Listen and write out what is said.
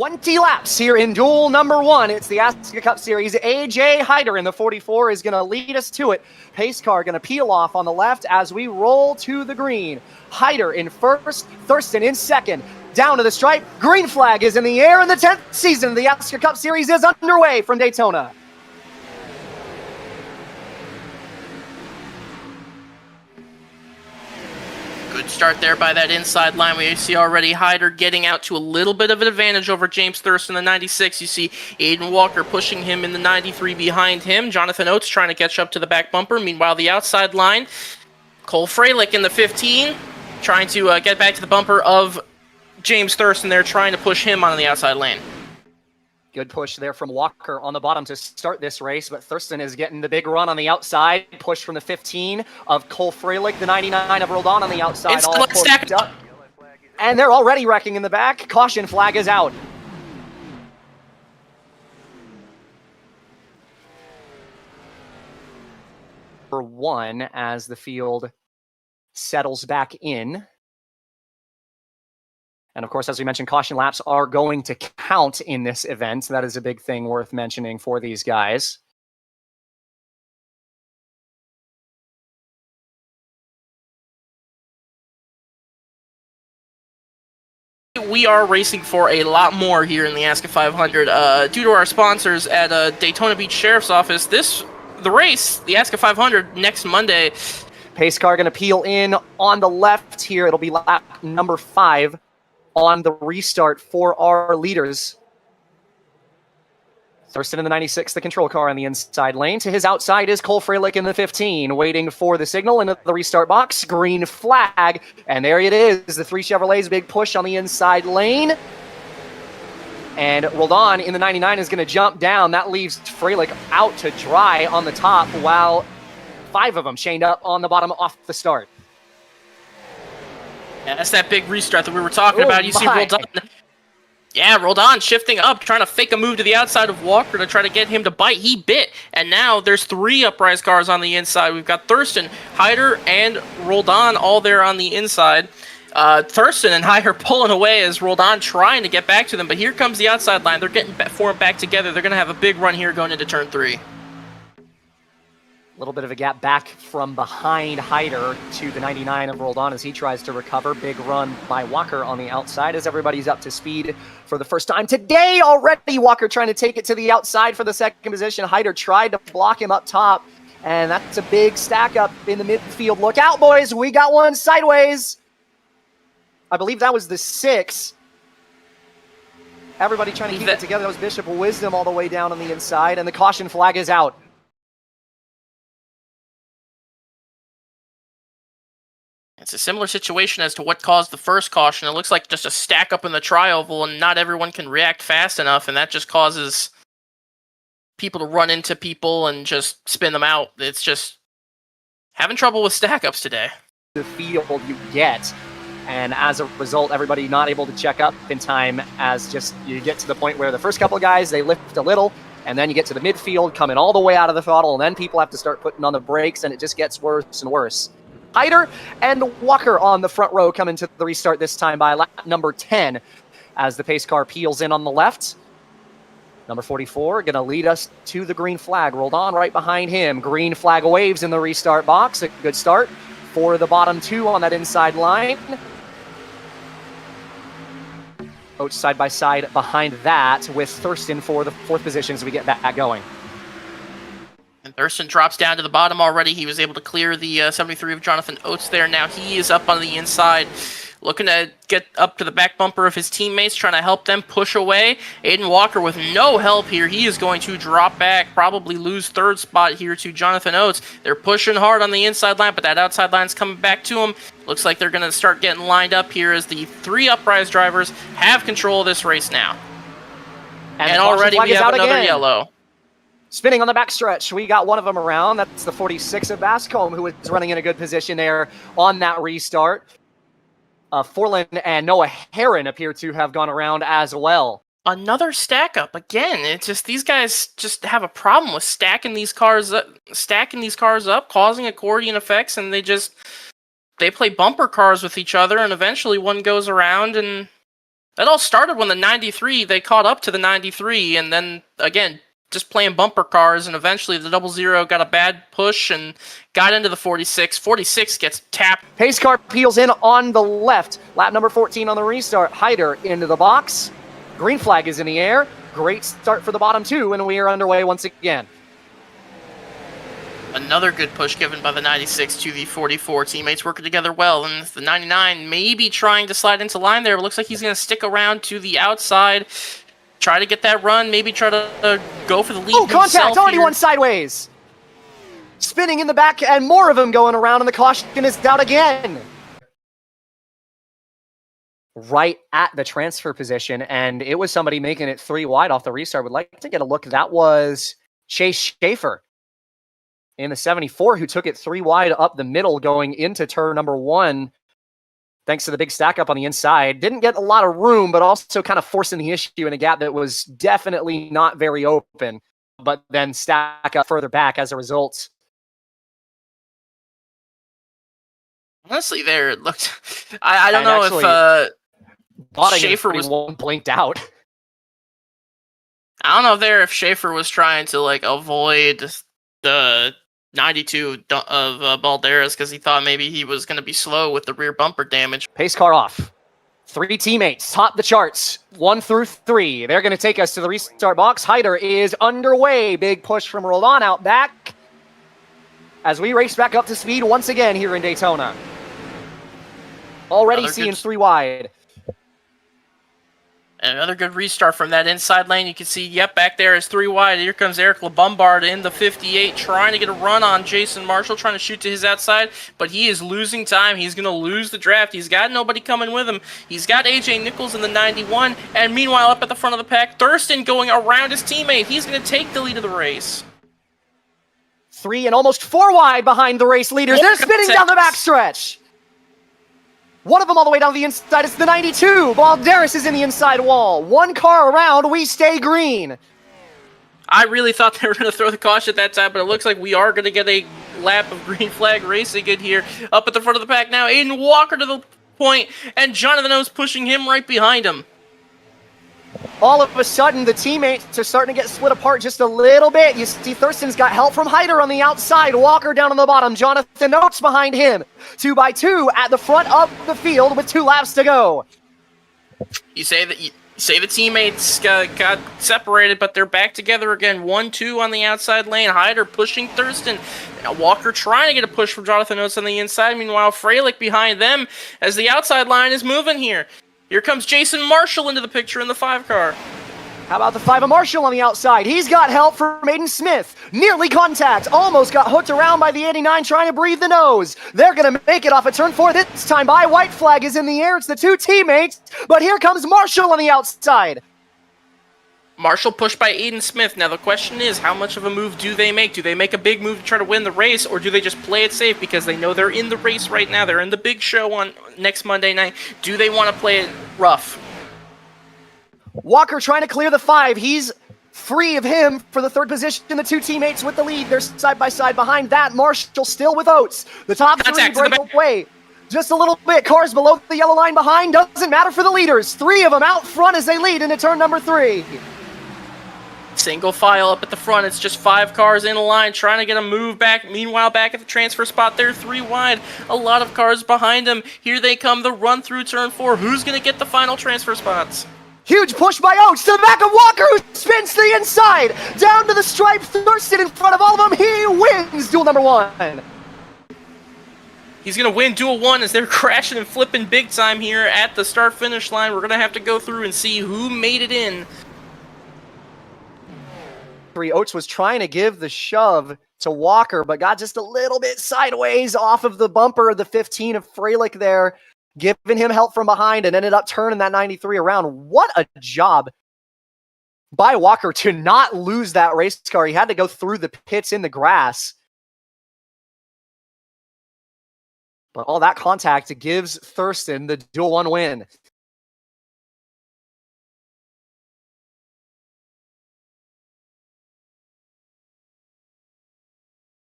20 laps here in Duel number 1. It's the ASCA Cup Series. AJ Hyder in the 44 is going to lead us to it. Pace car going to peel off on the left as we roll to the green. Hyder in first, Thurston in second. Down to the stripe, green flag is in the air, and the 10th season of the ASCA Cup Series is underway from Daytona. Good start there by that inside line. We see already Hyder getting out to a little bit of an advantage over James Thurston in the 96. You see Aiden Walker pushing him in the 93 behind him. Jonathan Oates trying to catch up to the back bumper. Meanwhile, the outside line, Cole Freilich in the 15, trying to get back to the bumper of James Thurston there, trying to push him on the outside lane. Good push there from Walker on the bottom to start this race, but Thurston is getting the big run on the outside. Push from the 15 of Cole Freilich, the 99 of Roldan on the outside. It's all stacked up. And they're already wrecking in the back. Caution flag is out. For one, as the field settles back in. And of course, as we mentioned, caution laps are going to count in this event. That is a big thing worth mentioning for these guys. We are racing for a lot more here in the ASCA 500. Due to our sponsors at Daytona Beach Sheriff's Office, the race, the ASCA 500, next Monday. Pace car going to peel in on the left here. It'll be lap number 5. On the restart for our leaders. Thurston in the 96, the control car on the inside lane. To his outside is Cole Freilich in the 15, waiting for the signal into the restart box. Green flag, and there it is. The 3 Chevrolets, big push on the inside lane. And Roldan in the 99 is going to jump down. That leaves Freilich out to dry on the top, while 5 of them chained up on the bottom off the start. Yeah, that's that big restart that we were talking about. You see Roldan. Yeah, Roldan shifting up, trying to fake a move to the outside of Walker to try to get him to bite. He bit, and now there's 3 uprise cars on the inside. We've got Thurston, Hyder, and Roldan all there on the inside. Thurston and Hyder pulling away as Roldan trying to get back to them, but here comes the outside line. They're getting formed back together. They're going to have a big run here going into turn 3. A little bit of a gap back from behind Hyder to the 99 of Roldan as he tries to recover. Big run by Walker on the outside as everybody's up to speed for the first time today already. Walker trying to take it to the outside for the second position. Hyder tried to block him up top, and that's a big stack up in the midfield. Look out, boys. We got one sideways. I believe that was the 6. Everybody trying to keep it together. That was Bishop of Wisdom all the way down on the inside, and the caution flag is out. It's a similar situation as to what caused the first caution. It looks like just a stack up in the tri-oval, and not everyone can react fast enough, and that just causes people to run into people and just spin them out. It's just having trouble with stack-ups today. The field you get, and as a result, everybody not able to check up in time as just you get to the point where the first couple of guys, they lift a little, and then you get to the midfield, coming all the way out of the throttle, and then people have to start putting on the brakes, and it just gets worse and worse. Hyder and Walker on the front row coming to the restart this time by lap number 10 as the pace car peels in on the left. Number 44 going to lead us to the green flag. Roldan right behind him. Green flag waves in the restart box. A good start for the bottom 2 on that inside line. Oates side by side behind that with Thurston for the 4th position as we get back going. And Thurston drops down to the bottom already. He was able to clear the 73 of Jonathan Oates there. Now he is up on the inside, looking to get up to the back bumper of his teammates, trying to help them push away. Aiden Walker with no help here. He is going to drop back, probably lose 3rd spot here to Jonathan Oates. They're pushing hard on the inside line, but that outside line's coming back to him. Looks like they're going to start getting lined up here as the 3 uprise drivers have control of this race now. And already we have another yellow. Spinning on the backstretch, we got one of them around. That's the 46 of Bascombe, who was running in a good position there on that restart. Forlin and Noah Heron appear to have gone around as well. Another stack up again. It's just these guys just have a problem with stacking these cars up, causing accordion effects, and they play bumper cars with each other, and eventually one goes around and That all started when the 93, they caught up to the 93, and then, again, just playing bumper cars, and eventually the 00 got a bad push and got into the 46. 46 gets tapped. Pace car peels in on the left. Lap number 14 on the restart. Hyder into the box. Green flag is in the air. Great start for the bottom two, and we are underway once again. Another good push given by the 96 to the 44. Teammates working together well, and the 99 maybe trying to slide into line there. It looks like he's going to stick around to the outside, try to get that run, maybe try to go for the lead. Oh, contact! Already one sideways! Spinning in the back, and more of them going around, and the caution is out again. Right at the transfer position, and it was somebody making it 3 wide off the restart. Would like to get a look. That was Chase Schaefer in the 74, who took it 3 wide up the middle going into turn number 1, thanks to the big stack up on the inside. Didn't get a lot of room, but also kind of forcing the issue in a gap that was definitely not very open, but then stack up further back as a result. Honestly, there it looked. I don't know if Schaefer was blinked out. I don't know there if Schaefer was trying to like avoid the 92 of Balderas because he thought maybe he was going to be slow with the rear bumper damage. Pace car off. 3 teammates top the charts, 1 through 3. They're going to take us to the restart box. Hyder is underway. Big push from Roldan out back as we race back up to speed once again here in Daytona. Already seeing 3 wide. And another good restart from that inside lane. You can see, yep, back there is 3 wide. Here comes Eric LeBombard in the 58, trying to get a run on Jason Marshall, trying to shoot to his outside, but he is losing time. He's going to lose the draft. He's got nobody coming with him. He's got AJ Nichols in the 91, and meanwhile, up at the front of the pack, Thurston going around his teammate. He's going to take the lead of the race. 3 and almost 4 wide behind the race leaders. They're spinning down the backstretch. One of them all the way down the inside. It's the 92. Balderas is in the inside wall. 1 car around. We stay green. I really thought they were going to throw the caution at that time, but it looks like we are going to get a lap of green flag racing in here. Up at the front of the pack now. Aiden Walker to the point, and Jonathan O's pushing him right behind him. All of a sudden, the teammates are starting to get split apart just a little bit. You see Thurston's got help from Hyder on the outside. Walker down on the bottom. Jonathan Oates behind him. 2 by 2 at the front of the field with 2 laps to go. You say the teammates got separated, but they're back together again. 1-2 on the outside lane. Hyder pushing Thurston. Walker trying to get a push from Jonathan Oates on the inside. Meanwhile, Freilich behind them as the outside line is moving here. Here comes Jason Marshall into the picture in the 5 car. How about the 5 of Marshall on the outside? He's got help from Aiden Smith. Nearly contact. Almost got hooked around by the 89 trying to breathe the nose. They're going to make it off at turn 4 this time by. White flag is in the air. It's the 2 teammates. But here comes Marshall on the outside. Marshall pushed by Aiden Smith. Now the question is, how much of a move do they make? Do they make a big move to try to win the race, or do they just play it safe because they know they're in the race right now? They're in the big show on next Monday night. Do they want to play it rough? Walker trying to clear the 5. He's free of him for the 3rd position. The 2 teammates with the lead. They're side by side behind that. Marshall still with Oates. The top 3 break away. Just a little bit. Cars below the yellow line behind. Doesn't matter for the leaders. 3 of them out front as they lead into turn number 3. Single file up at the front. It's just 5 cars in a line trying to get a move back. Meanwhile, back at the transfer spot, they're 3 wide. A lot of cars behind them. Here they come, the run through turn 4. Who's going to get the final transfer spots? Huge push by Oates to the back of Walker, who spins to the inside. Down to the stripe. Thurston in front of all of them. He wins duel number 1. He's going to win duel 1 as they're crashing and flipping big time here at the start-finish line. We're going to have to go through and see who made it in. Oates was trying to give the shove to Walker, but got just a little bit sideways off of the bumper of the 15 of Freilich there, giving him help from behind, and ended up turning that 93 around. What a job by Walker to not lose that race car. He had to go through the pits in the grass. But all that contact gives Thurston the duel 1 win.